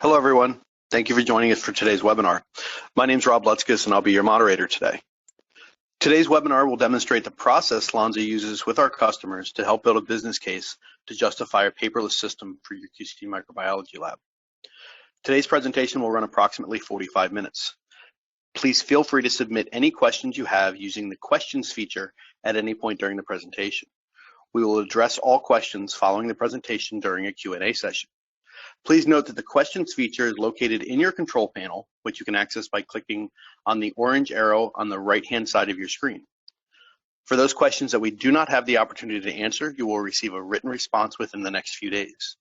Hello, everyone. Thank you for joining us for today's webinar. My name is Rob Lutzkis, and I'll be your moderator today. Today's webinar will demonstrate the process Lonza uses with our customers to help build a business case to justify a paperless system for your QC microbiology lab. Today's presentation will run approximately 45 minutes. Please feel free to submit any questions you have using the questions feature at any point during the presentation. We will address all questions following the presentation during a Q&A session. Please note that the questions feature is located in your control panel, which you can access by clicking on the orange arrow on the right-hand side of your screen. For those questions that we do not have the opportunity to answer, you will receive a written response within the next few days.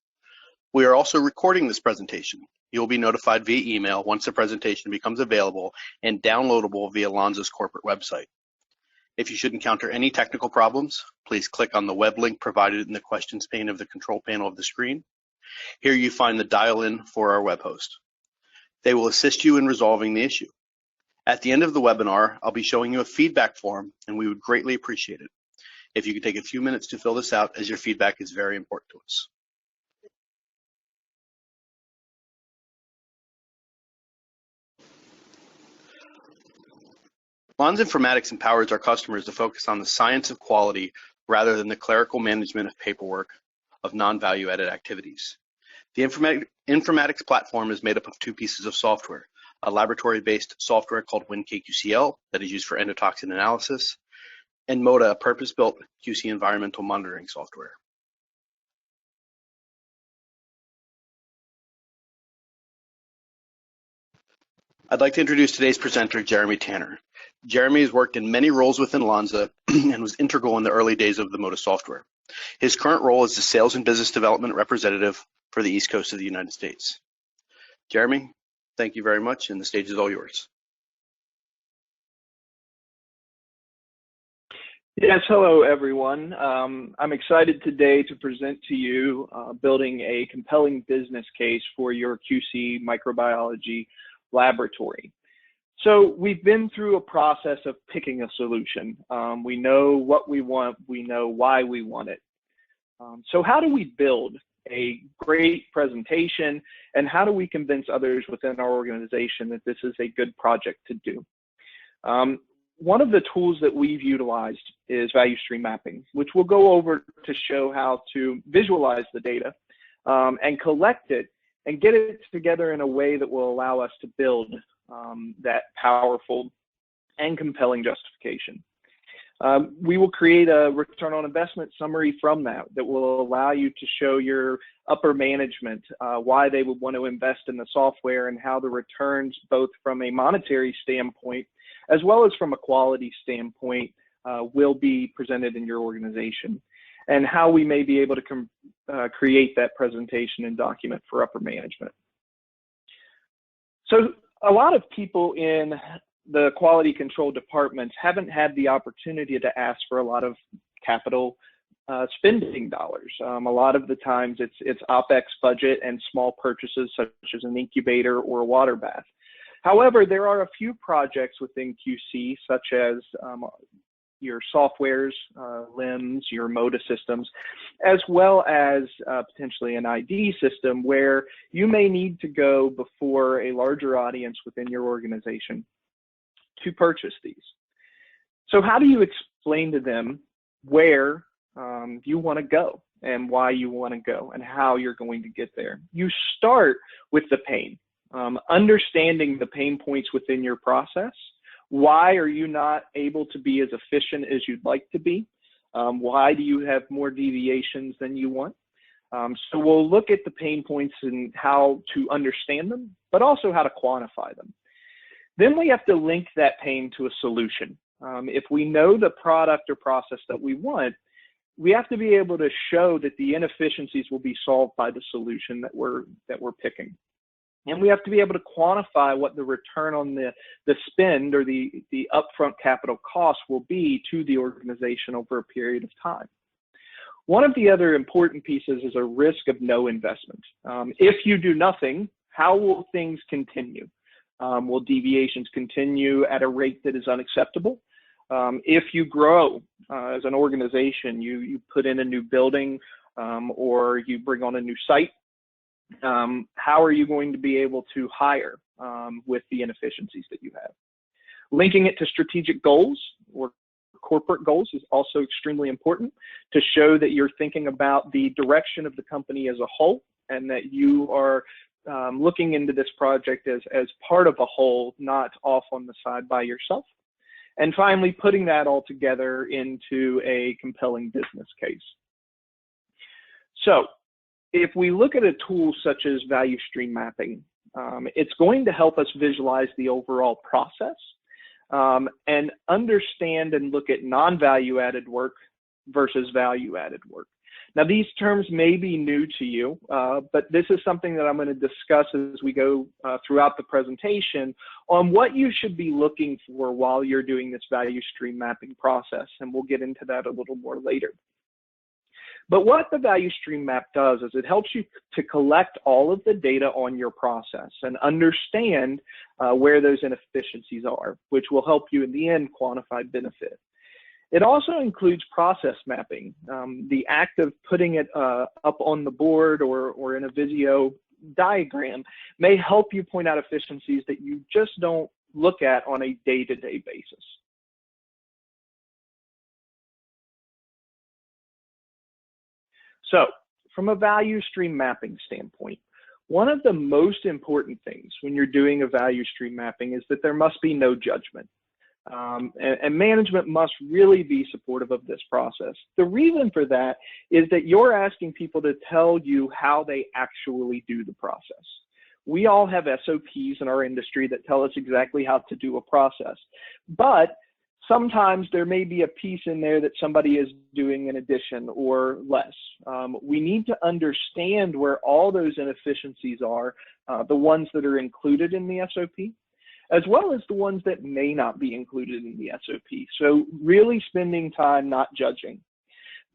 We are also recording this presentation. You will be notified via email once the presentation becomes available and downloadable via Lonza's corporate website. If you should encounter any technical problems, please click on the web link provided in the questions pane of the control panel of the screen. Here you find the dial-in for our web host. They will assist you in resolving the issue. At the end of the webinar, I'll be showing you a feedback form, and we would greatly appreciate it if you could take a few minutes to fill this out, as your feedback is very important to us. Lonza Informatics empowers our customers to focus on the science of quality rather than the clerical management of paperwork of non-value-added activities. The informatics platform is made up of two pieces of software, a laboratory-based software called WinKQCL that is used for endotoxin analysis, and MODA, a purpose-built QC environmental monitoring software. I'd like to introduce today's presenter, Jeremy Tanner. Jeremy has worked in many roles within Lonza and was integral in the early days of the MODA software. His current role is the Sales and Business Development Representative for the East Coast of the United States. Jeremy, thank you very much, and the stage is all yours. Yes, hello everyone. I'm excited today to present to you building a compelling business case for your QC microbiology laboratory. So we've been through a process of picking a solution. We know what we want, we know why we want it. So how do we build a great presentation, and how do we convince others within our organization that this is a good project to do? One of the tools that we've utilized is value stream mapping, which we'll go over to show how to visualize the data and collect it and get it together in a way that will allow us to build that powerful and compelling justification. We will create a return on investment summary from that will allow you to show your upper management why they would want to invest in the software and how the returns, both from a monetary standpoint as well as from a quality standpoint, will be presented in your organization, and how we may be able to create that presentation and document for upper management. So a lot of people in the quality control departments haven't had the opportunity to ask for a lot of capital spending dollars. A lot of the times it's OpEx budget and small purchases such as an incubator or a water bath. However, there are a few projects within QC, such as your softwares, LIMS, your MODA systems, as well as potentially an ID system, where you may need to go before a larger audience within your organization to purchase these. So how do you explain to them where you want to go and why you want to go and how you're going to get there? You start with the pain, understanding the pain points within your process. Why are you not able to be as efficient as you'd like to be? Why do you have more deviations than you want? So we'll look at the pain points and how to understand them, but also how to quantify them. Then we have to link that pain to a solution. If we know the product or process that we want, we have to be able to show that the inefficiencies will be solved by the solution that we're picking. And we have to be able to quantify what the return on the spend or the upfront capital cost will be to the organization over a period of time. One of the other important pieces is a risk of no investment. If you do nothing, how will things continue? Will deviations continue at a rate that is unacceptable? If you grow as an organization, you put in a new building or you bring on a new site, How are you going to be able to hire with the inefficiencies that you have? Linking it to strategic goals or corporate goals is also extremely important to show that you're thinking about the direction of the company as a whole, and that you are looking into this project as part of a whole, not off on the side by yourself. And finally, putting that all together into a compelling business case. So if we look at a tool such as value stream mapping, it's going to help us visualize the overall process and understand and look at non-value added work versus value added work. Now, these terms may be new to you, but this is something that I'm going to discuss as we go throughout the presentation on what you should be looking for while you're doing this value stream mapping process, and we'll get into that a little more later. But what the value stream map does is it helps you to collect all of the data on your process and understand where those inefficiencies are, which will help you in the end quantify benefit. It also includes process mapping. The act of putting it up on the board or in a Visio diagram may help you point out efficiencies that you just don't look at on a day-to-day basis. So from a value stream mapping standpoint, one of the most important things when you're doing a value stream mapping is that there must be no judgment. And management must really be supportive of this process. The reason for that is that you're asking people to tell you how they actually do the process. We all have SOPs in our industry that tell us exactly how to do a process, but sometimes there may be a piece in there that somebody is doing in addition or less. We need to understand where all those inefficiencies are, the ones that are included in the SOP, as well as the ones that may not be included in the SOP. So really spending time not judging.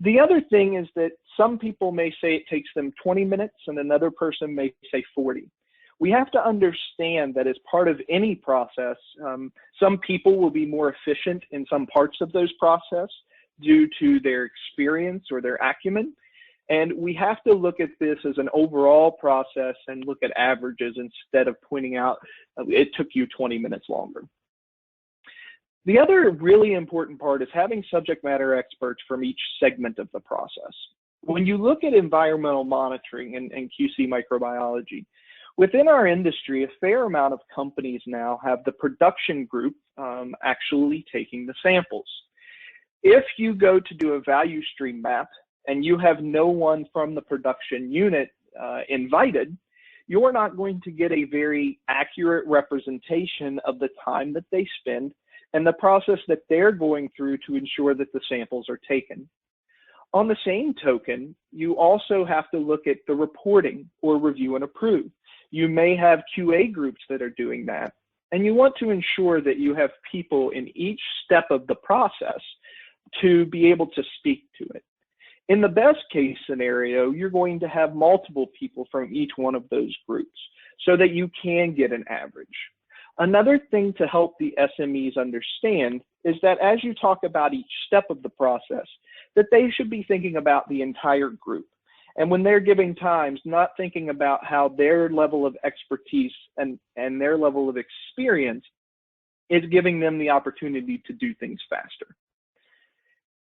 The other thing is that some people may say it takes them 20 minutes and another person may say 40. We have to understand that as part of any process, some people will be more efficient in some parts of those process due to their experience or their acumen. And we have to look at this as an overall process and look at averages instead of pointing out it took you 20 minutes longer. The other really important part is having subject matter experts from each segment of the process. When you look at environmental monitoring and QC microbiology, within our industry, a fair amount of companies now have the production group actually taking the samples. If you go to do a value stream map and you have no one from the production unit invited, you're not going to get a very accurate representation of the time that they spend and the process that they're going through to ensure that the samples are taken. On the same token, you also have to look at the reporting or review and approve. You may have QA groups that are doing that, and you want to ensure that you have people in each step of the process to be able to speak to it. In the best case scenario, you're going to have multiple people from each one of those groups so that you can get an average. Another thing to help the SMEs understand is that as you talk about each step of the process, that they should be thinking about the entire group. And when they're giving times, not thinking about how their level of expertise and their level of experience is giving them the opportunity to do things faster.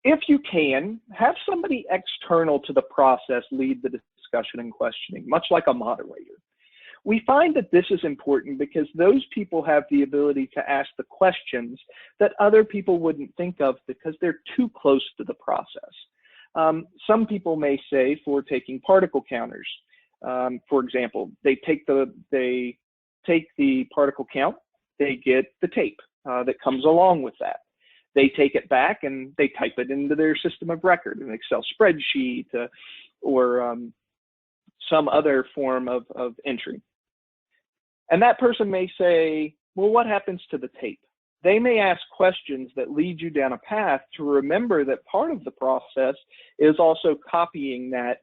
If you can, have somebody external to the process lead the discussion and questioning, much like a moderator. We find that this is important because those people have the ability to ask the questions that other people wouldn't think of because they're too close to the process. Some people may say for taking particle counters, for example, they take the particle count, they get the tape that comes along with that. They take it back and they type it into their system of record, an Excel spreadsheet or some other form of entry. And that person may say, well, what happens to the tape? They may ask questions that lead you down a path to remember that part of the process is also copying that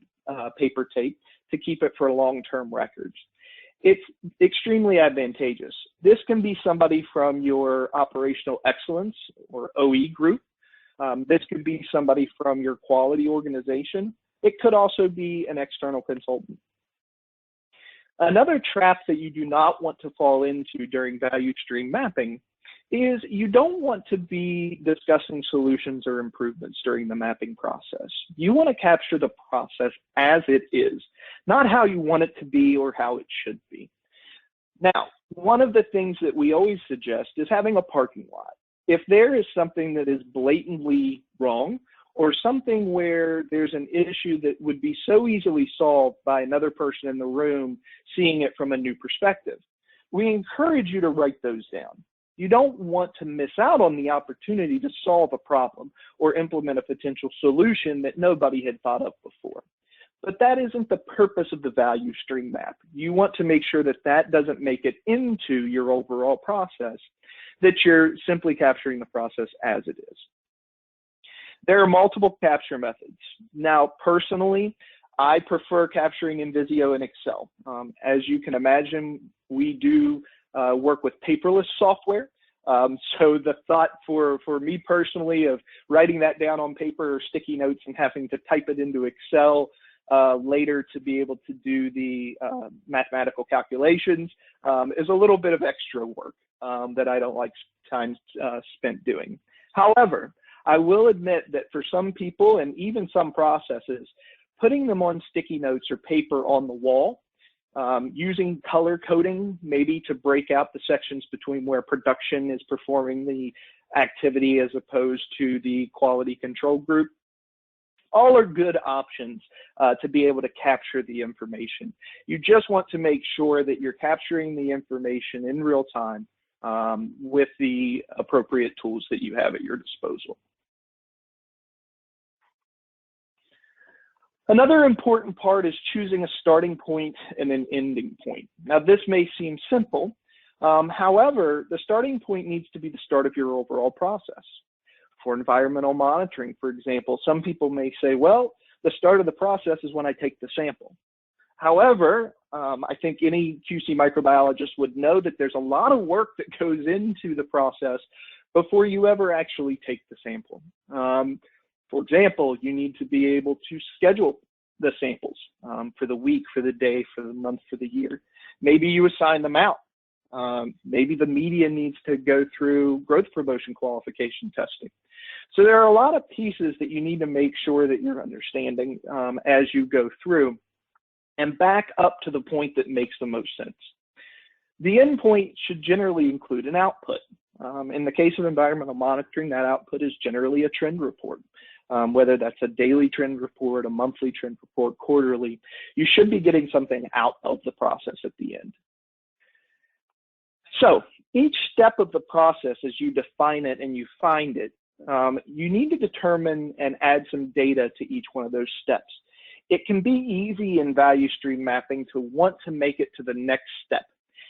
paper tape to keep it for long-term records. It's extremely advantageous. This can be somebody from your operational excellence or OE group. This could be somebody from your quality organization. It could also be an external consultant. Another trap that you do not want to fall into during value stream mapping is you don't want to be discussing solutions or improvements during the mapping process. You want to capture the process as it is, not how you want it to be or how it should be. Now, one of the things that we always suggest is having a parking lot. If there is something that is blatantly wrong, or something where there's an issue that would be so easily solved by another person in the room seeing it from a new perspective, we encourage you to write those down. You don't want to miss out on the opportunity to solve a problem or implement a potential solution that nobody had thought of before. But that isn't the purpose of the value stream map. You want to make sure that that doesn't make it into your overall process, that you're simply capturing the process as it is. There are multiple capture methods. Now, personally, I prefer capturing in Visio and Excel. As you can imagine, we do work with paperless software. So the thought for me personally of writing that down on paper or sticky notes and having to type it into Excel later to be able to do the mathematical calculations is a little bit of extra work that I don't like time spent doing. However, I will admit that for some people and even some processes, putting them on sticky notes or paper on the wall, using color coding maybe to break out the sections between where production is performing the activity as opposed to the quality control group, all are good options to be able to capture the information. You just want to make sure that you're capturing the information in real time with the appropriate tools that you have at your disposal. Another important part is choosing a starting point and an ending point. Now, this may seem simple. However, the starting point needs to be the start of your overall process. For environmental monitoring, for example, some people may say, well, the start of the process is when I take the sample. However, I think any QC microbiologist would know that there's a lot of work that goes into the process before you ever actually take the sample. For example, you need to be able to schedule the samples for the week, for the day, for the month, for the year. Maybe you assign them out. Maybe the media needs to go through growth promotion qualification testing. So there are a lot of pieces that you need to make sure that you're understanding as you go through and back up to the point that makes the most sense. The endpoint should generally include an output. In the case of environmental monitoring, that output is generally a trend report. Whether that's a daily trend report, a monthly trend report, quarterly, you should be getting something out of the process at the end. So each step of the process, as you define it and you find it, you need to determine and add some data to each one of those steps. It can be easy in value stream mapping to want to make it to the next step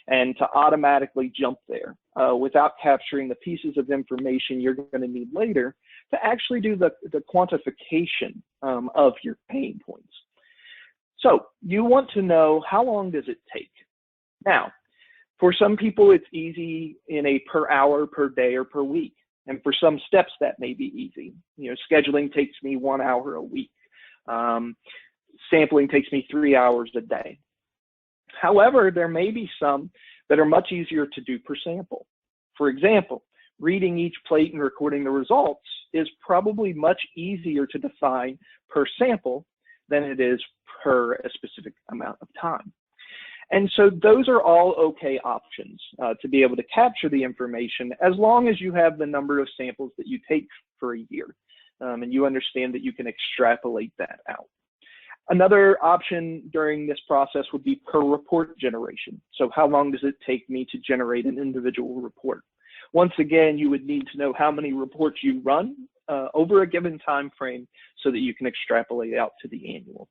and to automatically jump there without capturing the pieces of information you're going to need later to actually do the quantification of your pain points. So you want to know, how long does it take? Now, for some people, it's easy in a per hour, per day, or per week. And for some steps, that may be easy. You know, scheduling takes me 1 hour a week. Sampling takes me 3 hours a day. However, there may be some that are much easier to do per sample. For example, reading each plate and recording the results is probably much easier to define per sample than it is per a specific amount of time. And so those are all okay options to be able to capture the information as long as you have the number of samples that you take for a year and you understand that you can extrapolate that out. Another option during this process would be per report generation. So how long does it take me to generate an individual report? Once again, you would need to know how many reports you run over a given time frame so that you can extrapolate out to the annual.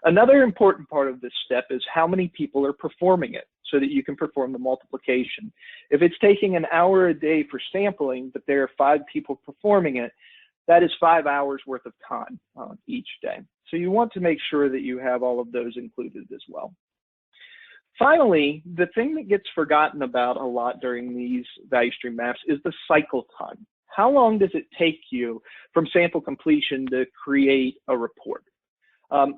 Another important part of this step is how many people are performing it so that you can perform the multiplication. If it's taking an hour a day for sampling, but there are 5 people performing it, that is 5 hours worth of time each day. So you want to make sure that you have all of those included as well. Finally, the thing that gets forgotten about a lot during these value stream maps is the cycle time. How long does it take you from sample completion to create a report?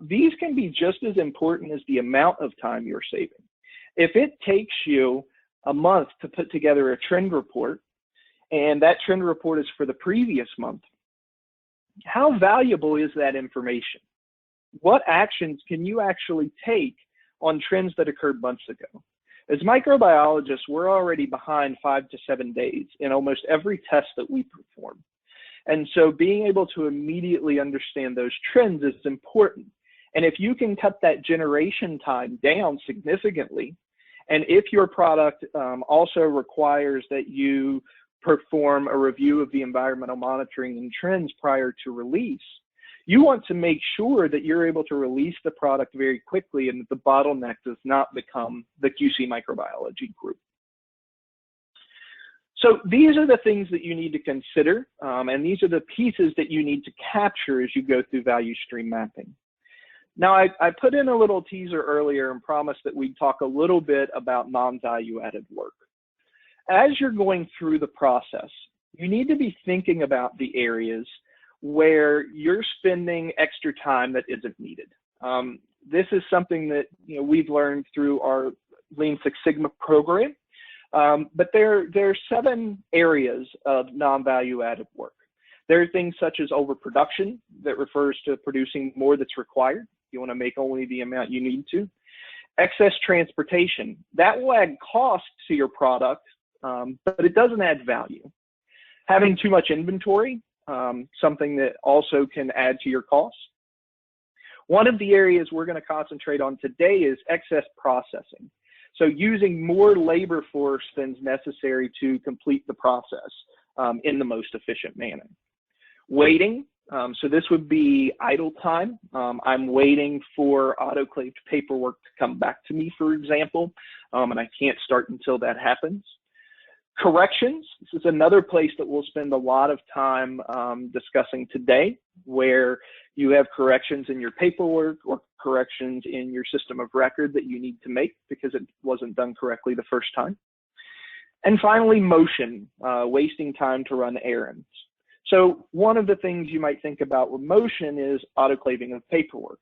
These can be just as important as the amount of time you're saving. If it takes you a month to put together a trend report, and that trend report is for the previous month, how valuable is that information? What actions can you actually take on trends that occurred months ago? As microbiologists, we're already behind 5 to 7 days in almost every test that we perform. And so being able to immediately understand those trends is important. And if you can cut that generation time down significantly, and if your product also requires that you perform a review of the environmental monitoring and trends prior to release, you want to make sure that you're able to release the product very quickly and that the bottleneck does not become the QC microbiology group. So these are the things that you need to consider, and these are the pieces that you need to capture as you go through value stream mapping. Now, I put in a little teaser earlier and promised that we'd talk a little bit about non-value added work. As you're going through the process, you need to be thinking about the areas where you're spending extra time that isn't needed. This is something that we've learned through our Lean Six Sigma program, but there are 7 areas of non-value added work. There are things such as overproduction that refers to producing more that's required. You want to make only the amount you need to. Excess transportation, that will add cost to your product, but it doesn't add value. Having too much inventory, something that also can add to your costs. One of the areas we're going to concentrate on today is excess processing. So using more labor force than is necessary to complete the process in the most efficient manner. Waiting, so this would be idle time. I'm waiting for autoclaved paperwork to come back to me, for example, and I can't start until that happens. Corrections, this is another place that we'll spend a lot of time discussing today, where you have corrections in your paperwork or corrections in your system of record that you need to make because it wasn't done correctly the first time. And finally, motion, wasting time to run errands. So one of the things you might think about with motion is autoclaving of paperwork.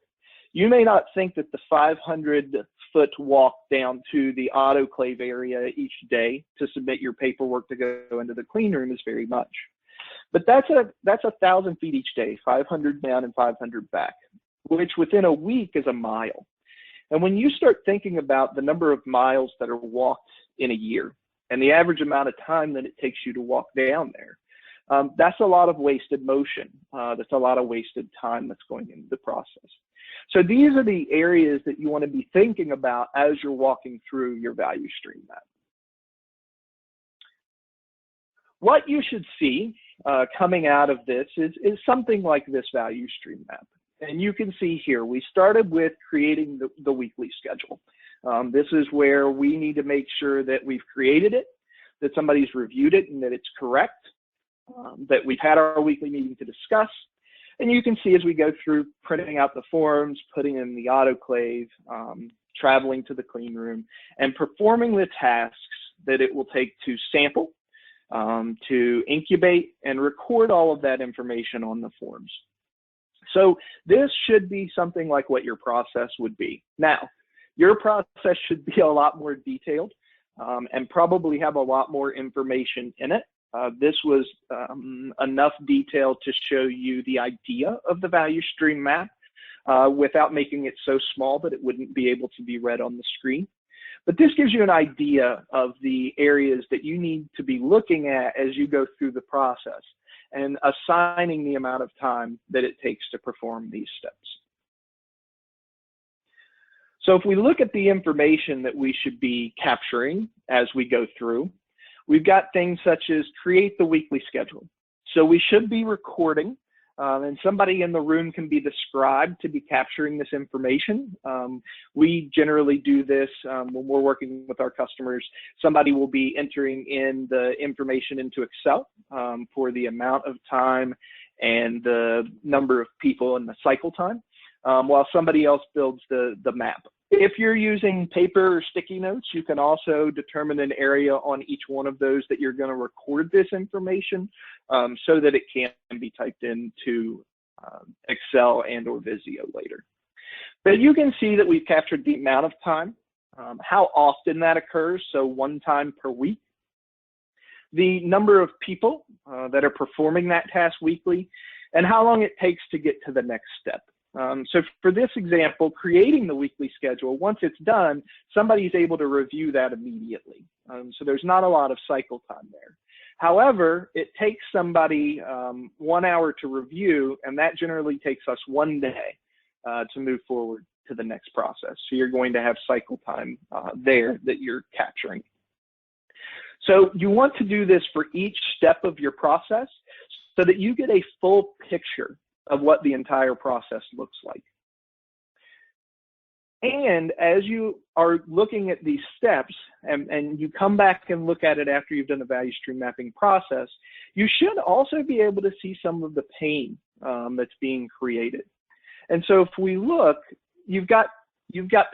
You may not think that the 500-foot walk down to the autoclave area each day to submit your paperwork to go into the clean room is very much. But that's 1,000 feet each day, 500 down and 500 back, which within a week is a mile. And when you start thinking about the number of miles that are walked in a year and the average amount of time that it takes you to walk down there, that's a lot of wasted motion. That's a lot of wasted time that's going into the process. So these are the areas that you want to be thinking about as you're walking through your value stream map. What you should see coming out of this is something like this value stream map. And you can see here, we started with creating the weekly schedule. This is where we need to make sure that we've created it, that somebody's reviewed it and that it's correct, that we've had our weekly meeting to discuss. And you can see as we go through printing out the forms, putting in the autoclave, traveling to the clean room, and performing the tasks that it will take to sample, to incubate, and record all of that information on the forms. So this should be something like what your process would be. Now, your process should be a lot more detailed and probably have a lot more information in it. This was enough detail to show you the idea of the value stream map without making it so small that it wouldn't be able to be read on the screen. But this gives you an idea of the areas that you need to be looking at as you go through the process and assigning the amount of time that it takes to perform these steps. So if we look at the information that we should be capturing as we go through, we've got things such as create the weekly schedule. So we should be recording, and somebody in the room can be the scribe to be capturing this information. We generally do this when we're working with our customers. Somebody will be entering in the information into Excel for the amount of time and the number of people and the cycle time, while somebody else builds the map. If you're using paper or sticky notes, you can also determine an area on each one of those that you're going to record this information so that it can be typed into Excel and or Visio later. But you can see that we've captured the amount of time, how often that occurs, so 1 time per week, the number of people that are performing that task weekly, and how long it takes to get to the next step. So for this example, creating the weekly schedule, once it's done, somebody's able to review that immediately. So there's not a lot of cycle time there. However, it takes somebody 1 hour to review, and that generally takes us 1 day to move forward to the next process. So you're going to have cycle time there that you're capturing. So you want to do this for each step of your process so that you get a full picture of what the entire process looks like. And as you are looking at these steps and you come back and look at it after you've done the value stream mapping process, you should also be able to see some of the pain that's being created. And so if we look, you've got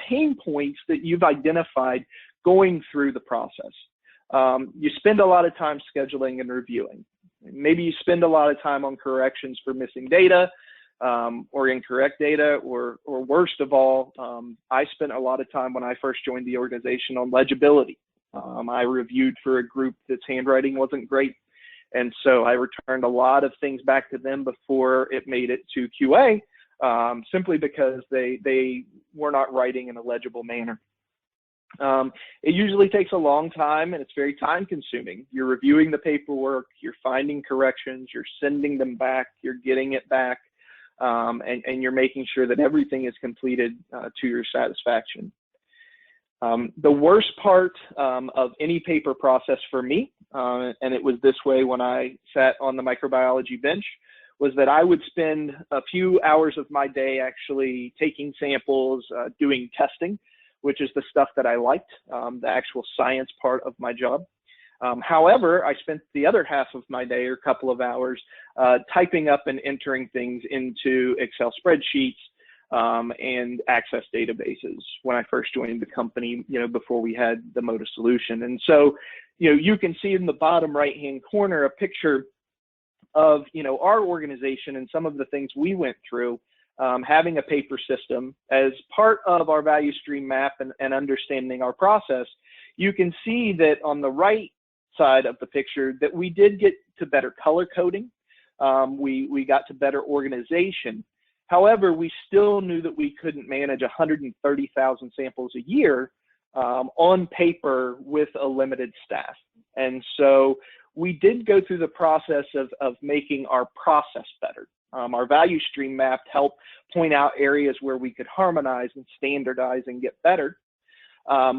pain points that you've identified going through the process. You spend a lot of time scheduling and reviewing. Maybe you spend a lot of time on corrections for missing data or incorrect data, or worst of all, I spent a lot of time when I first joined the organization on legibility. I reviewed for a group that's handwriting wasn't great, and so I returned a lot of things back to them before it made it to QA, simply because they were not writing in a legible manner. It usually takes a long time and it's very time consuming. You're reviewing the paperwork, you're finding corrections, you're sending them back, you're getting it back, and you're making sure that everything is completed to your satisfaction. The worst part of any paper process for me, and it was this way when I sat on the microbiology bench, was that I would spend a few hours of my day actually taking samples, doing testing, which is the stuff that I liked, the actual science part of my job. However, I spent the other half of my day, or a couple of hours, typing up and entering things into Excel spreadsheets and Access databases when I first joined the company, before we had the Moda solution. And so, you can see in the bottom right-hand corner a picture of, our organization and some of the things we went through. Having a paper system as part of our value stream map and understanding our process, you can see that on the right side of the picture that we did get to better color coding. We got to better organization. However, we still knew that we couldn't manage 130,000 samples a year on paper with a limited staff. And so we did go through the process of making our process better. Our value stream map helped point out areas where we could harmonize and standardize and get better,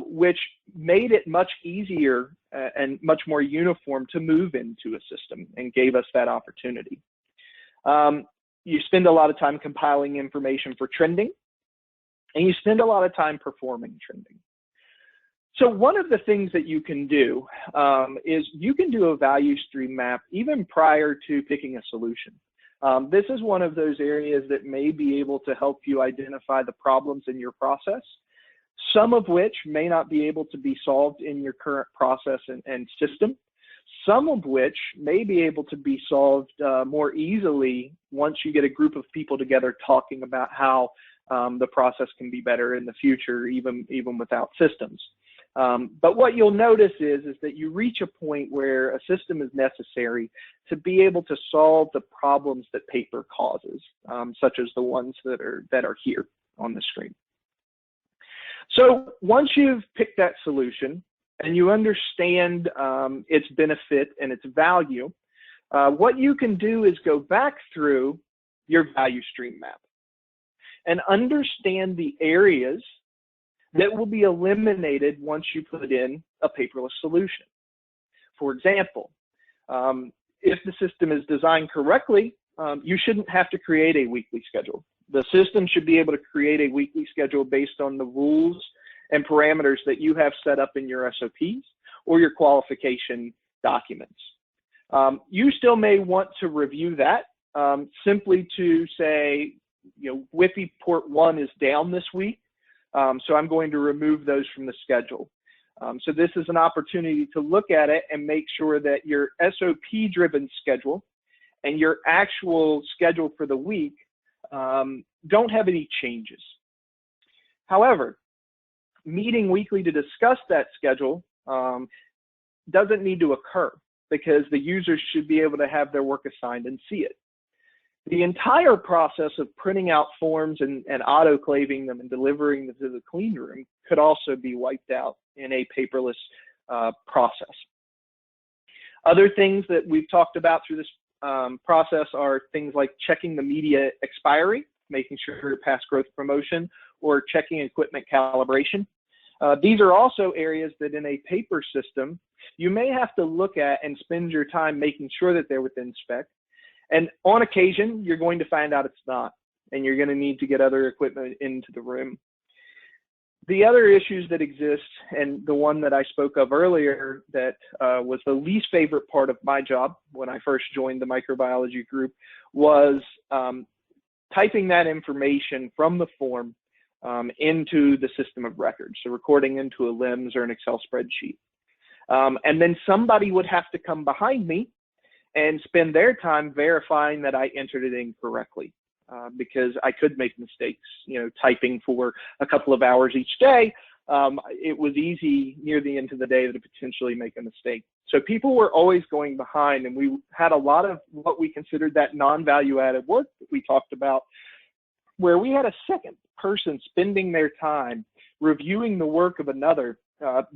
which made it much easier and much more uniform to move into a system and gave us that opportunity. You spend a lot of time compiling information for trending, and you spend a lot of time performing trending. So one of the things that you can do is you can do a value stream map even prior to picking a solution. This is one of those areas that may be able to help you identify the problems in your process, some of which may not be able to be solved in your current process and system, some of which may be able to be solved more easily once you get a group of people together talking about how the process can be better in the future, even without systems. But what you'll notice is that you reach a point where a system is necessary to be able to solve the problems that paper causes, such as the ones that are here on the screen. So once you've picked that solution and you understand its benefit and its value, what you can do is go back through your value stream map and understand the areas that will be eliminated once you put in a paperless solution. For example, if the system is designed correctly, you shouldn't have to create a weekly schedule. The system should be able to create a weekly schedule based on the rules and parameters that you have set up in your SOPs or your qualification documents. You still may want to review that simply to say, WIFI port 1 is down this week, so I'm going to remove those from the schedule. So this is an opportunity to look at it and make sure that your SOP-driven schedule and your actual schedule for the week don't have any changes. However, meeting weekly to discuss that schedule doesn't need to occur because the users should be able to have their work assigned and see it. The entire process of printing out forms and autoclaving them and delivering them to the clean room could also be wiped out in a paperless process. Other things that we've talked about through this process are things like checking the media expiry, making sure it passed growth promotion, or checking equipment calibration. These are also areas that in a paper system, you may have to look at and spend your time making sure that they're within spec. And on occasion, you're going to find out it's not, and you're going to need to get other equipment into the room. The other issues that exist, and the one that I spoke of earlier that was the least favorite part of my job when I first joined the microbiology group, was typing that information from the form into the system of record, so recording into a LIMS or an Excel spreadsheet. And then somebody would have to come behind me and spend their time verifying that I entered it in correctly, because I could make mistakes. You know, typing for a couple of hours each day, it was easy near the end of the day to potentially make a mistake. So people were always going behind, and we had a lot of what we considered that non-value added work that we talked about, where we had a second person spending their time reviewing the work of another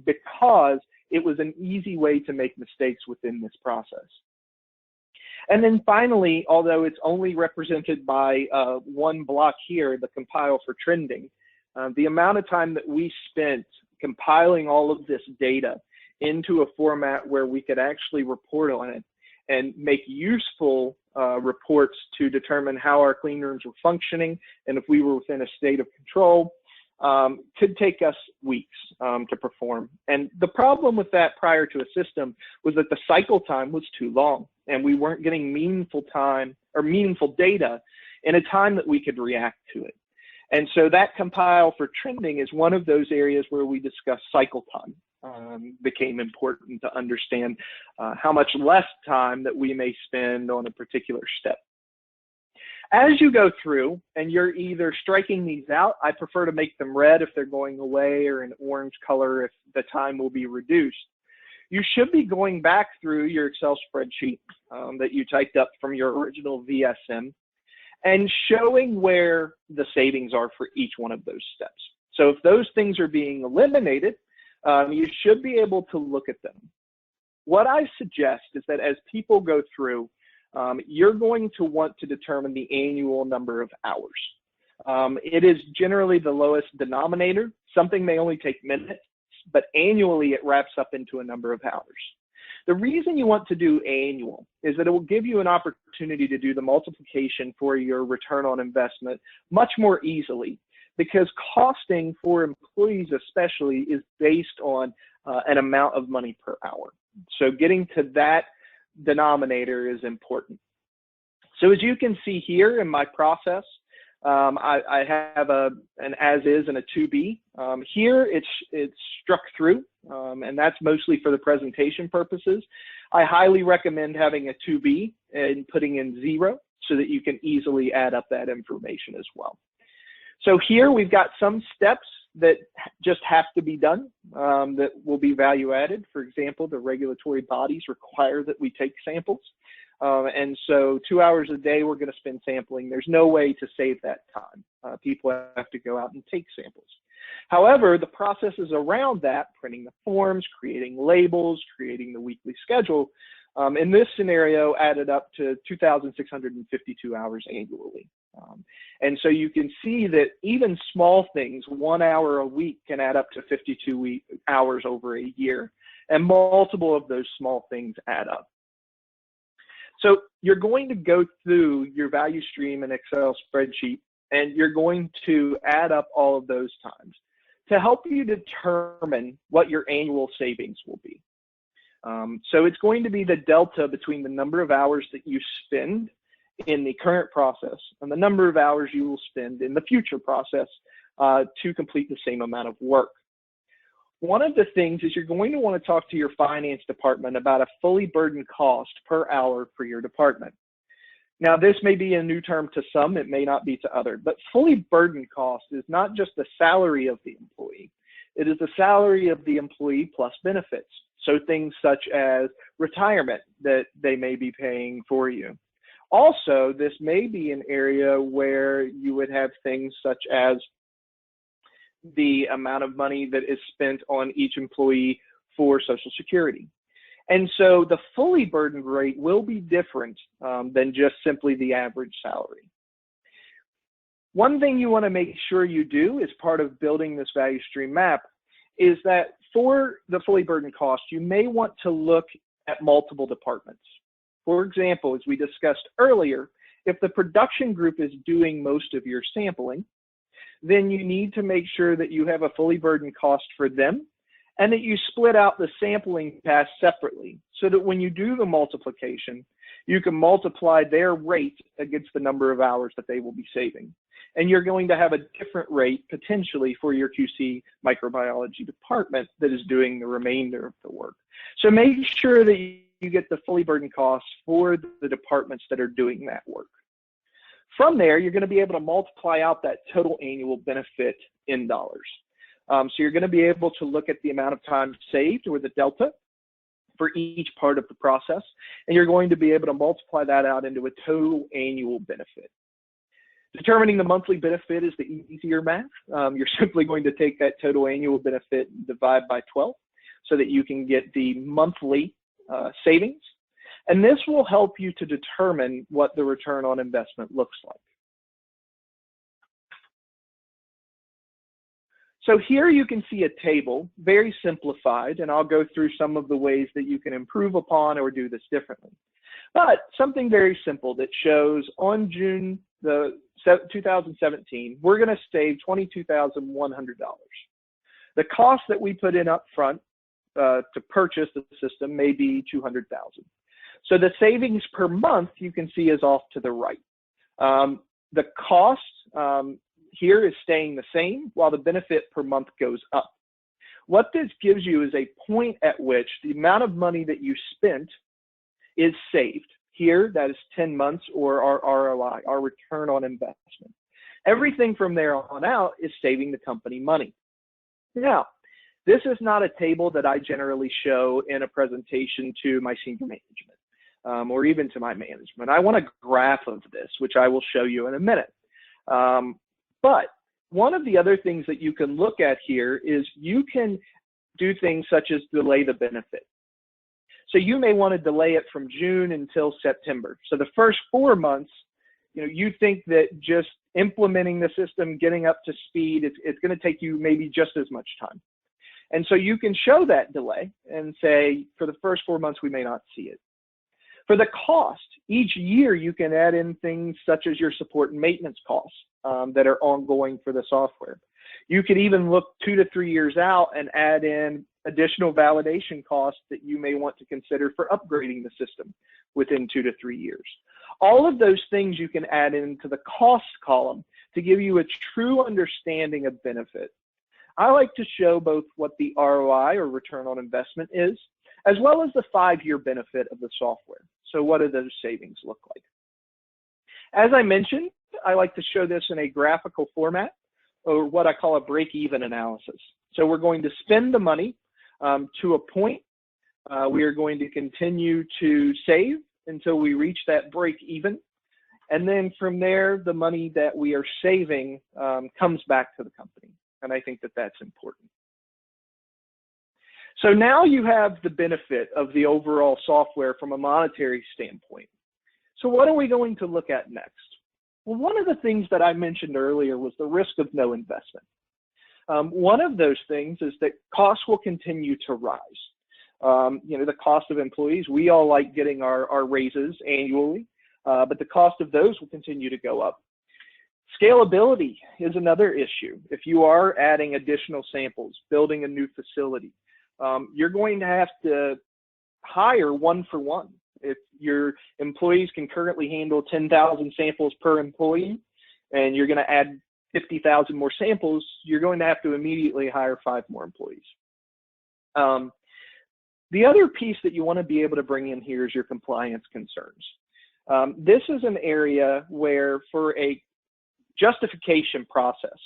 because it was an easy way to make mistakes within this process. And then finally, although it's only represented by one block here, the compile for trending, the amount of time that we spent compiling all of this data into a format where we could actually report on it and make useful reports to determine how our clean rooms were functioning and if we were within a state of control, could take us weeks to perform. And the problem with that prior to a system was that the cycle time was too long, and we weren't getting meaningful time or meaningful data in a time that we could react to it. And so that compile for trending is one of those areas where we discuss cycle time. Became important to understand how much less time that we may spend on a particular step. As you go through and you're either striking these out, I prefer to make them red if they're going away, or an orange color if the time will be reduced. You should be going back through your Excel spreadsheet that you typed up from your original VSM and showing where the savings are for each one of those steps. So if those things are being eliminated, you should be able to look at them. What I suggest is that as people go through, you're going to want to determine the annual number of hours. It is generally the lowest denominator. Something may only take minutes, but annually it wraps up into a number of hours. The reason you want to do annual is that it will give you an opportunity to do the multiplication for your return on investment much more easily, because costing for employees especially is based on an amount of money per hour. So getting to that denominator is important. So as you can see here in my process, I have an as is and a to be. Here it's struck through, and that's mostly for the presentation purposes. I highly recommend having a to be and putting in 0 so that you can easily add up that information as well. So here we've got some steps that just have to be done that will be value added. For example, the regulatory bodies require that we take samples. And so 2 hours a day we're going to spend sampling. There's no way to save that time. People have to go out and take samples. However, the processes around that, printing the forms, creating labels, creating the weekly schedule, in this scenario added up to 2,652 hours annually. And so you can see that even small things, 1 hour a week, can add up to 52 hours over a year, and multiple of those small things add up. So you're going to go through your value stream in Excel spreadsheet, and you're going to add up all of those times to help you determine what your annual savings will be. So it's going to be the delta between the number of hours that you spend in the current process and the number of hours you will spend in the future process to complete the same amount of work. One of the things is you're going to want to talk to your finance department about a fully burdened cost per hour for your department. Now, this may be a new term to some, it may not be to others, but fully burdened cost is not just the salary of the employee. It is the salary of the employee plus benefits. So things such as retirement that they may be paying for you. Also, this may be an area where you would have things such as the amount of money that is spent on each employee for Social Security. And so the fully burdened rate will be different than just simply the average salary. One thing you want to make sure you do as part of building this value stream map is that for the fully burdened cost, you may want to look at multiple departments. For example, as we discussed earlier, if the production group is doing most of your sampling, then you need to make sure that you have a fully burdened cost for them and that you split out the sampling pass separately so that when you do the multiplication, you can multiply their rate against the number of hours that they will be saving. And you're going to have a different rate potentially for your QC microbiology department that is doing the remainder of the work. So make sure that you get the fully burdened costs for the departments that are doing that work. From there, you're going to be able to multiply out that total annual benefit in dollars. So you're going to be able to look at the amount of time saved, or the delta, for each part of the process, and you're going to be able to multiply that out into a total annual benefit. Determining the monthly benefit is the easier math. You're simply going to take that total annual benefit and divide by 12 so that you can get the monthly savings. And this will help you to determine what the return on investment looks like. So here you can see a table, very simplified, and I'll go through some of the ways that you can improve upon or do this differently. But something very simple that shows on June 2017, we're going to save $22,100. The cost that we put in up front to purchase the system may be $200,000. So the savings per month you can see is off to the right. The cost here is staying the same while the benefit per month goes up. What this gives you is a point at which the amount of money that you spent is saved. Here, that is 10 months, or our ROI, our return on investment. Everything from there on out is saving the company money. Now, this is not a table that I generally show in a presentation to my senior management or even to my management. I want a graph of this, which I will show you in a minute. But one of the other things that you can look at here is you can do things such as delay the benefit. So you may want to delay it from June until September. So the first 4 months, you think that just implementing the system, getting up to speed, it's going to take you maybe just as much time. And so you can show that delay and say, for the first 4 months, we may not see it. For the cost, each year you can add in things such as your support and maintenance costs that are ongoing for the software. You could even look 2 to 3 years out and add in additional validation costs that you may want to consider for upgrading the system within 2 to 3 years. All of those things you can add into the cost column to give you a true understanding of benefit. I like to show both what the ROI, or return on investment, is, as well as the 5-year benefit of the software. So what do those savings look like? As I mentioned, I like to show this in a graphical format, or what I call a break-even analysis. So we're going to spend the money to a point. We are going to continue to save until we reach that break-even. And then from there, the money that we are saving comes back to the company. And I think that that's important. So now you have the benefit of the overall software from a monetary standpoint. So what are we going to look at next? Well, one of the things that I mentioned earlier was the risk of no investment. One of those things is that costs will continue to rise. The cost of employees, we all like getting our raises annually, but the cost of those will continue to go up. Scalability is another issue. If you are adding additional samples, building a new facility, you're going to have to hire one for one. If your employees can currently handle 10,000 samples per employee, and you're going to add 50,000 more samples, you're going to have to immediately hire 5 more employees. The other piece that you want to be able to bring in here is your compliance concerns. This is an area where for a justification process,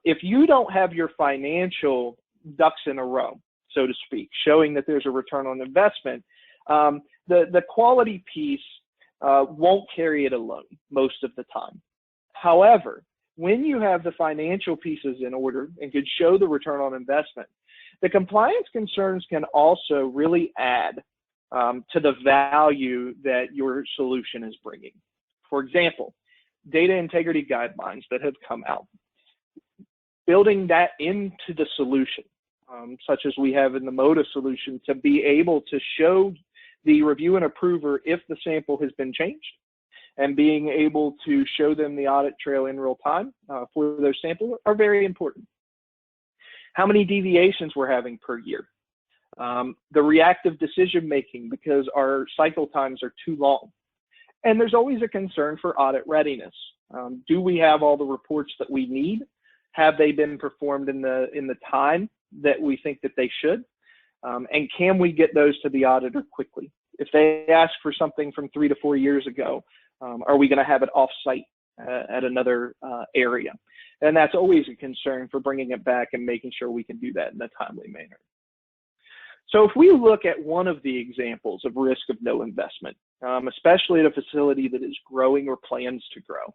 if you don't have your financial ducks in a row, so to speak, showing that there's a return on investment, the quality piece won't carry it alone most of the time. However, when you have the financial pieces in order and can show the return on investment, the compliance concerns can also really add to the value that your solution is bringing. For example, data integrity guidelines that have come out, building that into the solution, such as we have in the MODA solution, to be able to show the review and approver if the sample has been changed, and being able to show them the audit trail in real time for those samples are very important. How many deviations we're having per year. The reactive decision making because our cycle times are too long. And there's always a concern for audit readiness. Do we have all the reports that we need? Have they been performed in the time that we think that they should? And can we get those to the auditor quickly? If they ask for something from 3 to 4 years ago, are we going to have it off-site at another area? And that's always a concern for bringing it back and making sure we can do that in a timely manner. So if we look at one of the examples of risk of no investment, especially at a facility that is growing or plans to grow,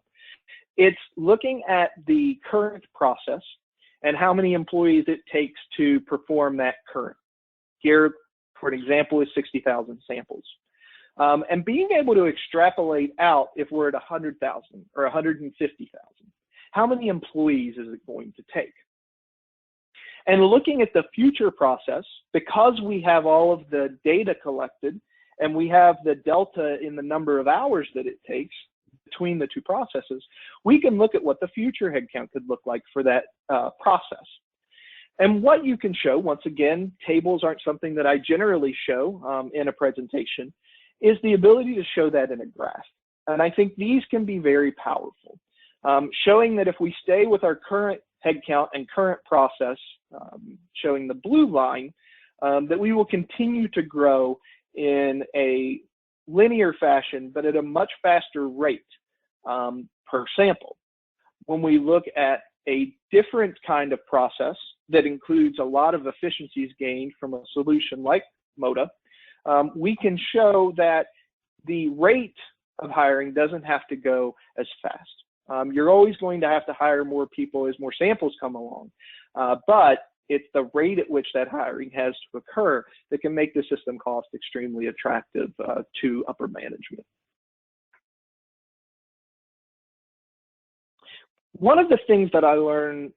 it's looking at the current process and how many employees it takes to perform that current. Here, for an example, is 60,000 samples. And being able to extrapolate out if we're at 100,000 or 150,000, how many employees is it going to take? And looking at the future process, because we have all of the data collected and we have the delta in the number of hours that it takes between the two processes, we can look at what the future headcount could look like for that process. And what you can show, once again, tables aren't something that I generally show in a presentation, is the ability to show that in a graph. And I think these can be very powerful, showing that if we stay with our current headcount and current process, showing the blue line, that we will continue to grow in a linear fashion, but at a much faster rate per sample. When we look at a different kind of process that includes a lot of efficiencies gained from a solution like MODA, we can show that the rate of hiring doesn't have to go as fast. You're always going to have to hire more people as more samples come along, but it's the rate at which that hiring has to occur that can make the system cost extremely attractive to upper management. One of the things that I learned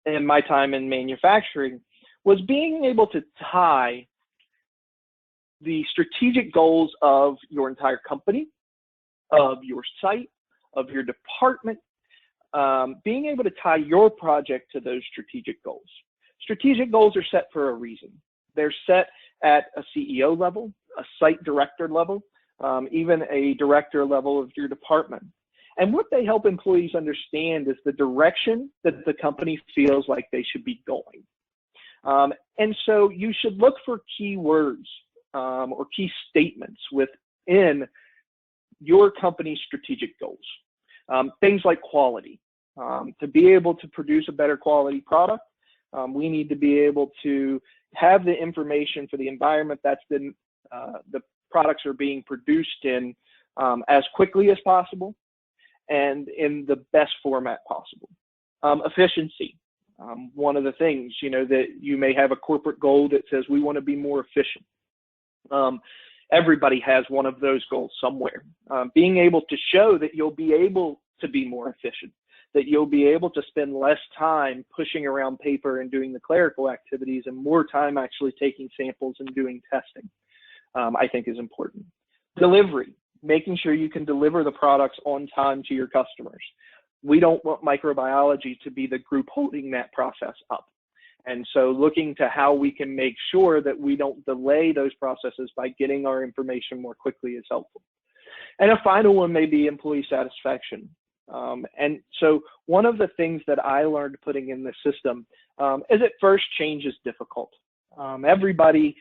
in my time in manufacturing was being able to tie the strategic goals of your entire company, of your site, of your department, being able to tie your project to those strategic goals. Strategic goals are set for a reason. They're set at a CEO level, a site director level, even a director level of your department. And what they help employees understand is the direction that the company feels like they should be going. And so you should look for key words or key statements within your company's strategic goals. Things like quality. To be able to produce a better quality product, we need to be able to have the information for the environment that's been, the products are being produced in as quickly as possible and in the best format possible. Efficiency. One of the things, that you may have a corporate goal that says we want to be more efficient. Everybody has one of those goals somewhere. Being able to show that you'll be able to be more efficient, that you'll be able to spend less time pushing around paper and doing the clerical activities and more time actually taking samples and doing testing, I think is important. Delivery, making sure you can deliver the products on time to your customers. We don't want microbiology to be the group holding that process up. And so looking to how we can make sure that we don't delay those processes by getting our information more quickly is helpful. And a final one may be employee satisfaction. And so one of the things that I learned putting in the system is at first change is difficult. Everybody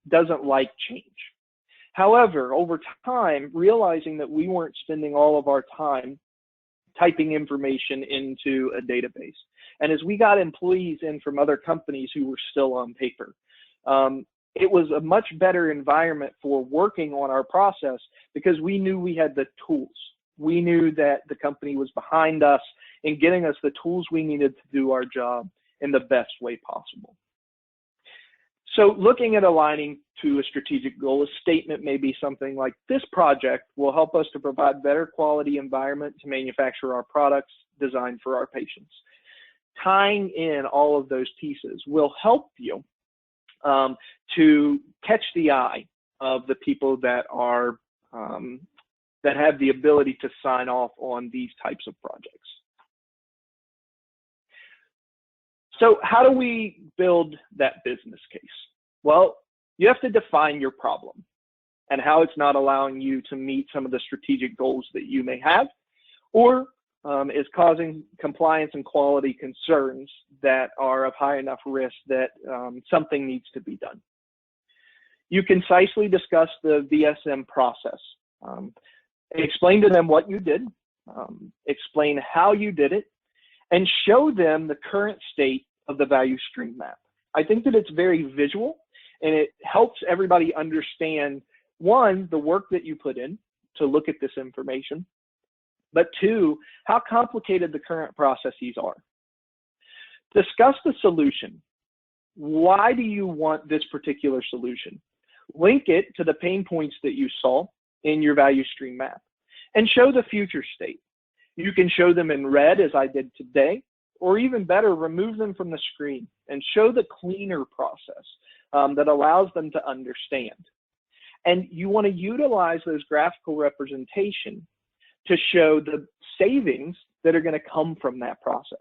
doesn't like change. However, over time, realizing that we weren't spending all of our time typing information into a database. And as we got employees in from other companies who were still on paper, it was a much better environment for working on our process because we knew we had the tools. We knew that the company was behind us in getting us the tools we needed to do our job in the best way possible. So looking at aligning to a strategic goal, a statement may be something like, this project will help us to provide better quality environment to manufacture our products designed for our patients. Tying in all of those pieces will help you to catch the eye of the people that are that have the ability to sign off on these types of projects. So how do we build that business case? Well, you have to define your problem and how it's not allowing you to meet some of the strategic goals that you may have, or is causing compliance and quality concerns that are of high enough risk that something needs to be done. You concisely discuss the VSM process. Explain to them what you did, explain how you did it, and show them the current state of the value stream map. I think that it's very visual, and it helps everybody understand, one, the work that you put in to look at this information, but two, how complicated the current processes are. Discuss the solution. Why do you want this particular solution? Link it to the pain points that you saw in your value stream map and show the future state. You can show them in red as I did today, or even better, remove them from the screen and show the cleaner process that allows them to understand. And you want to utilize those graphical representation to show the savings that are going to come from that process.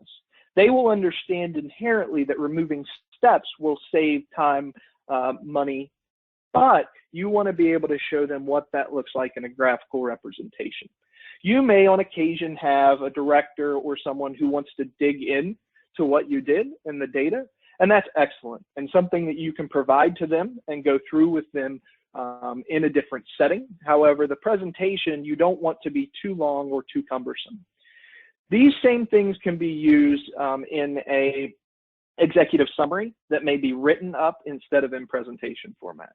They will understand inherently that removing steps will save time, money, but you want to be able to show them what that looks like in a graphical representation. You may on occasion have a director or someone who wants to dig in to what you did in the data, and that's excellent and something that you can provide to them and go through with them in a different setting. However, the presentation, you don't want to be too long or too cumbersome. These same things can be used in a executive summary that may be written up instead of in presentation format.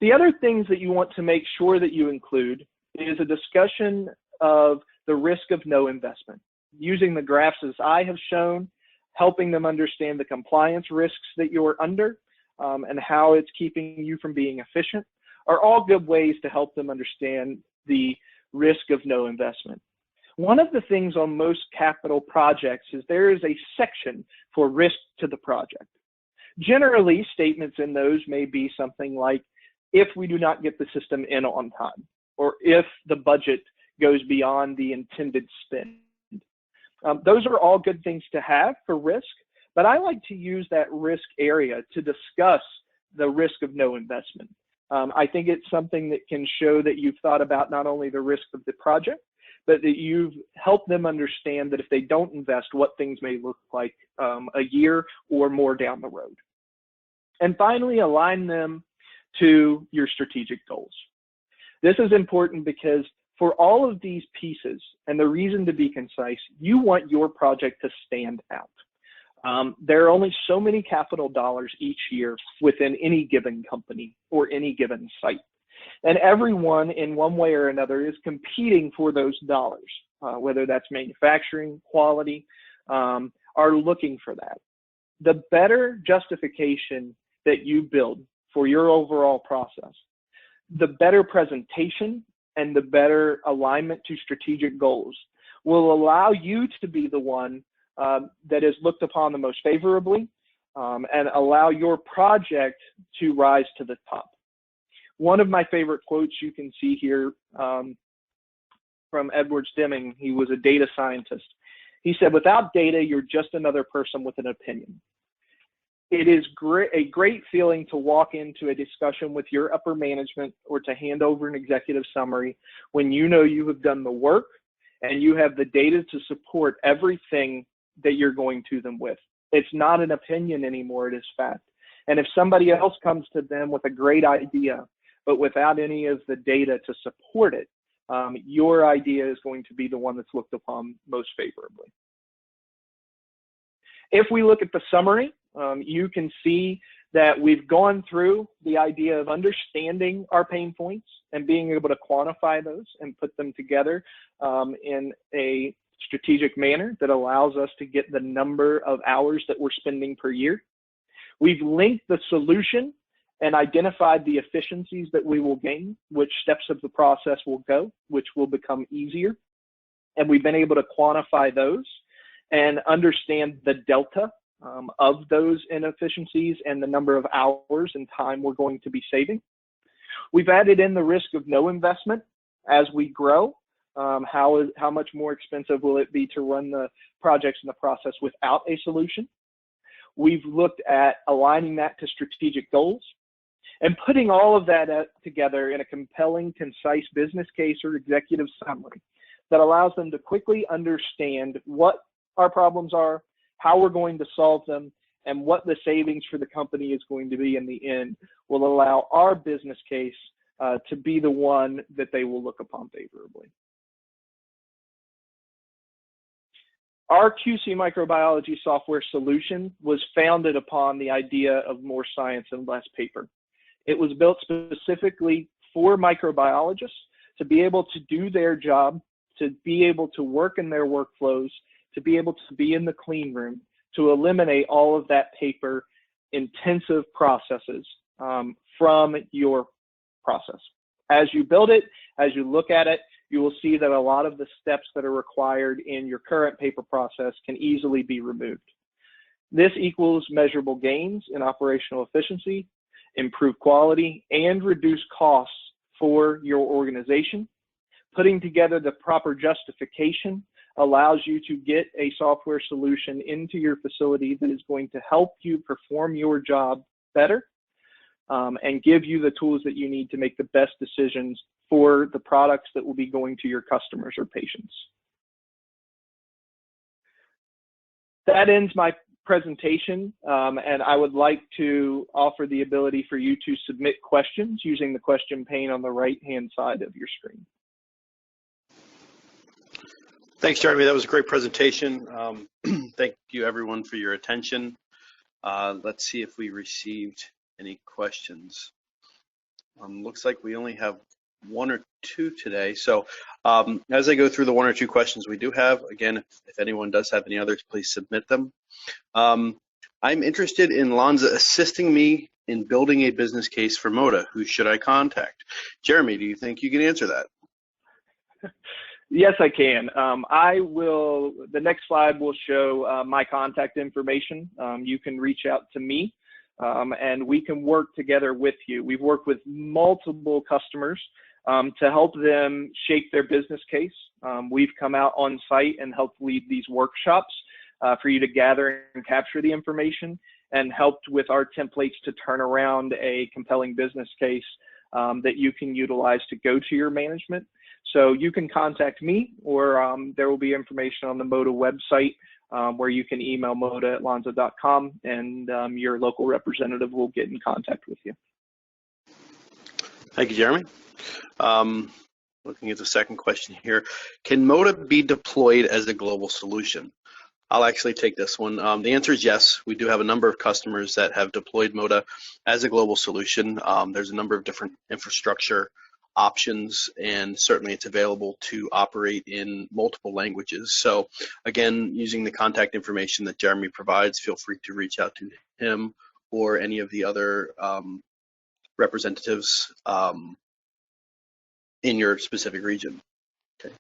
The other things that you want to make sure that you include is a discussion of the risk of no investment. Using the graphs as I have shown, helping them understand the compliance risks that you're under and how it's keeping you from being efficient are all good ways to help them understand the risk of no investment. One of the things on most capital projects is there is a section for risk to the project. Generally, statements in those may be something like, if we do not get the system in on time, or if the budget goes beyond the intended spend. Those are all good things to have for risk, but I like to use that risk area to discuss the risk of no investment. I think it's something that can show that you've thought about not only the risk of the project, but that you've helped them understand that if they don't invest, what things may look like a year or more down the road. And finally, align them to your strategic goals. This is important because for all of these pieces, and the reason to be concise, you want your project to stand out. There are only so many capital dollars each year within any given company or any given site. And everyone in one way or another is competing for those dollars, whether that's manufacturing, quality, are looking for that. The better justification that you build for your overall process, the better presentation and the better alignment to strategic goals will allow you to be the one that is looked upon the most favorably and allow your project to rise to the top. One of my favorite quotes you can see here from Edward Deming, he was a data scientist. He said, without data, you're just another person with an opinion. It is a great feeling to walk into a discussion with your upper management or to hand over an executive summary when you know you have done the work and you have the data to support everything that you're going to them with. It's not an opinion anymore, it is fact. And if somebody else comes to them with a great idea but without any of the data to support it, your idea is going to be the one that's looked upon most favorably. If we look at the summary, you can see that we've gone through the idea of understanding our pain points and being able to quantify those and put them together in a strategic manner that allows us to get the number of hours that we're spending per year. We've linked the solution and identified the efficiencies that we will gain, which steps of the process will go, which will become easier. And we've been able to quantify those and understand the delta of those inefficiencies and the number of hours and time we're going to be saving. We've added in the risk of no investment as we grow. How much more expensive will it be to run the projects and the process without a solution? We've looked at aligning that to strategic goals and putting all of that together in a compelling, concise business case or executive summary that allows them to quickly understand what our problems are, how we're going to solve them, and what the savings for the company is going to be in the end will allow our business case to be the one that they will look upon favorably. Our QC microbiology software solution was founded upon the idea of more science and less paper. It was built specifically for microbiologists to be able to do their job, to be able to work in their workflows, to be able to be in the clean room, to eliminate all of that paper intensive processes from your process. As you build it, as you look at it, you will see that a lot of the steps that are required in your current paper process can easily be removed. This equals measurable gains in operational efficiency, improved quality, and reduced costs for your organization. Putting together the proper justification allows you to get a software solution into your facility that is going to help you perform your job better and give you the tools that you need to make the best decisions for the products that will be going to your customers or patients. That ends my presentation, and I would like to offer the ability for you to submit questions using the question pane on the right-hand side of your screen. Thanks, Jeremy. That was a great presentation. Thank you, everyone, for your attention. Let's see if we received any questions. Looks like we only have one or two today. So as I go through the one or two questions we do have, again, if anyone does have any others, please submit them. I'm interested in Lonza assisting me in building a business case for Moda. Who should I contact? Jeremy, do you think you can answer that? Yes, I can. The next slide will show my contact information. You can reach out to me and we can work together with you. We've worked with multiple customers to help them shape their business case. We've come out on site and helped lead these workshops for you to gather and capture the information, and helped with our templates to turn around a compelling business case that you can utilize to go to your management. So you can contact me, or there will be information on the Moda website where you can email moda@lonza.com, and your local representative will get in contact with you. Thank you, Jeremy. Looking at the second question here, can Moda be deployed as a global solution? I'll actually take this one. The answer is yes. We do have a number of customers that have deployed Moda as a global solution. There's a number of different infrastructure options, and certainly it's available to operate in multiple languages. So again, using the contact information that Jeremy provides, feel free to reach out to him or any of the other representatives in your specific region. Okay.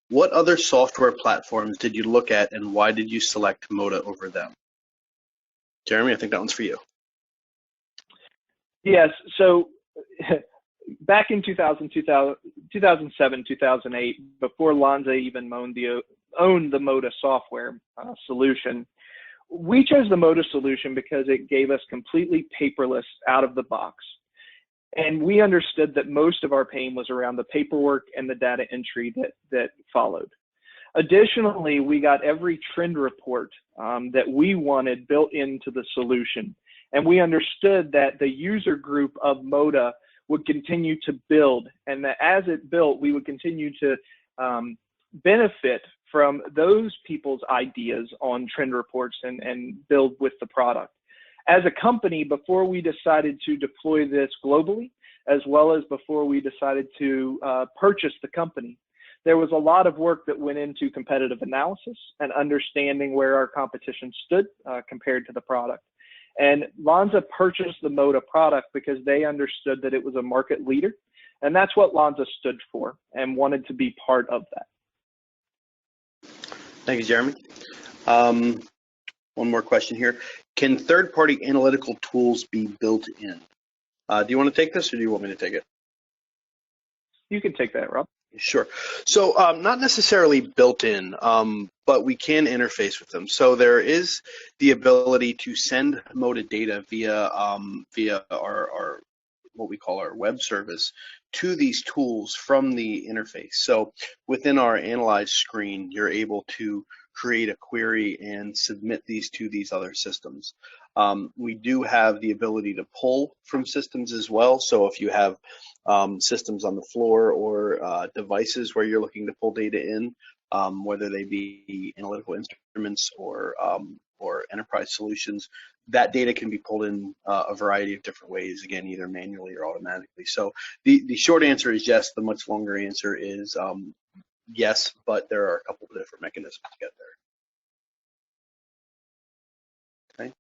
What other software platforms did you look at, and why did you select Moda over them? Jeremy, I think that one's for you. Yes, so back in 2007, 2008, before Lonza even owned the Moda software solution, we chose the Moda solution because it gave us completely paperless out of the box. And we understood that most of our pain was around the paperwork and the data entry that followed. Additionally, we got every trend report that we wanted built into the solution. And we understood that the user group of Moda would continue to build, and that as it built, we would continue to benefit from those people's ideas on trend reports and build with the product. As a company, before we decided to deploy this globally, as well as before we decided to purchase the company, there was a lot of work that went into competitive analysis and understanding where our competition stood compared to the product. And Lonza purchased the Moda product because they understood that it was a market leader, and that's what Lonza stood for and wanted to be part of that. Thank you, Jeremy. One more question here. Can third-party analytical tools be built in? Do you want to take this, or do you want me to take it? You can take that, Rob. Sure. So not necessarily built in, but we can interface with them. So there is the ability to send Moda data via our what we call our web service to these tools from the interface. So within our Analyze screen, you're able to create a query and submit these to these other systems. We do have the ability to pull from systems as well. So if you have systems on the floor or devices where you're looking to pull data in, whether they be analytical instruments or enterprise solutions, that data can be pulled in a variety of different ways, again, either manually or automatically. So the short answer is yes. The much longer answer is yes, but there are a couple of different mechanisms to get there. Okay.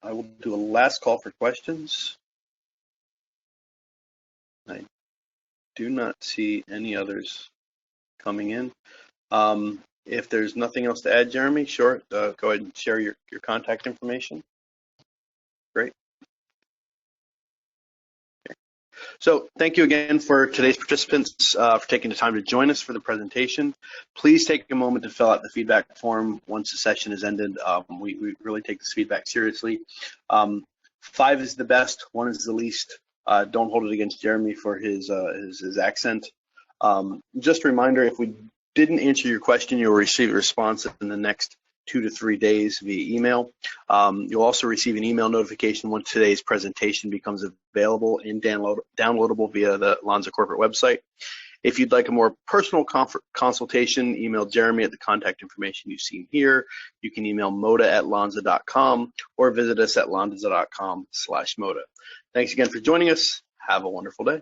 I will do a last call for questions. I do not see any others coming in. If there's nothing else to add, Jeremy, sure, go ahead and share your contact information. Great. Okay. So thank you again for today's participants for taking the time to join us for the presentation. Please take a moment to fill out the feedback form once the session is ended. We really take this feedback seriously. 5 is the best, 1 is the least. Don't hold it against Jeremy for his accent. Just a reminder, if we didn't answer your question, you'll receive a response in the next 2 to 3 days via email. You'll also receive an email notification once today's presentation becomes available and downloadable via the Lonza corporate website. If you'd like a more personal consultation, email Jeremy at the contact information you've seen here. You can email moda@lonza.com or visit us at lonza.com/moda. Thanks again for joining us. Have a wonderful day.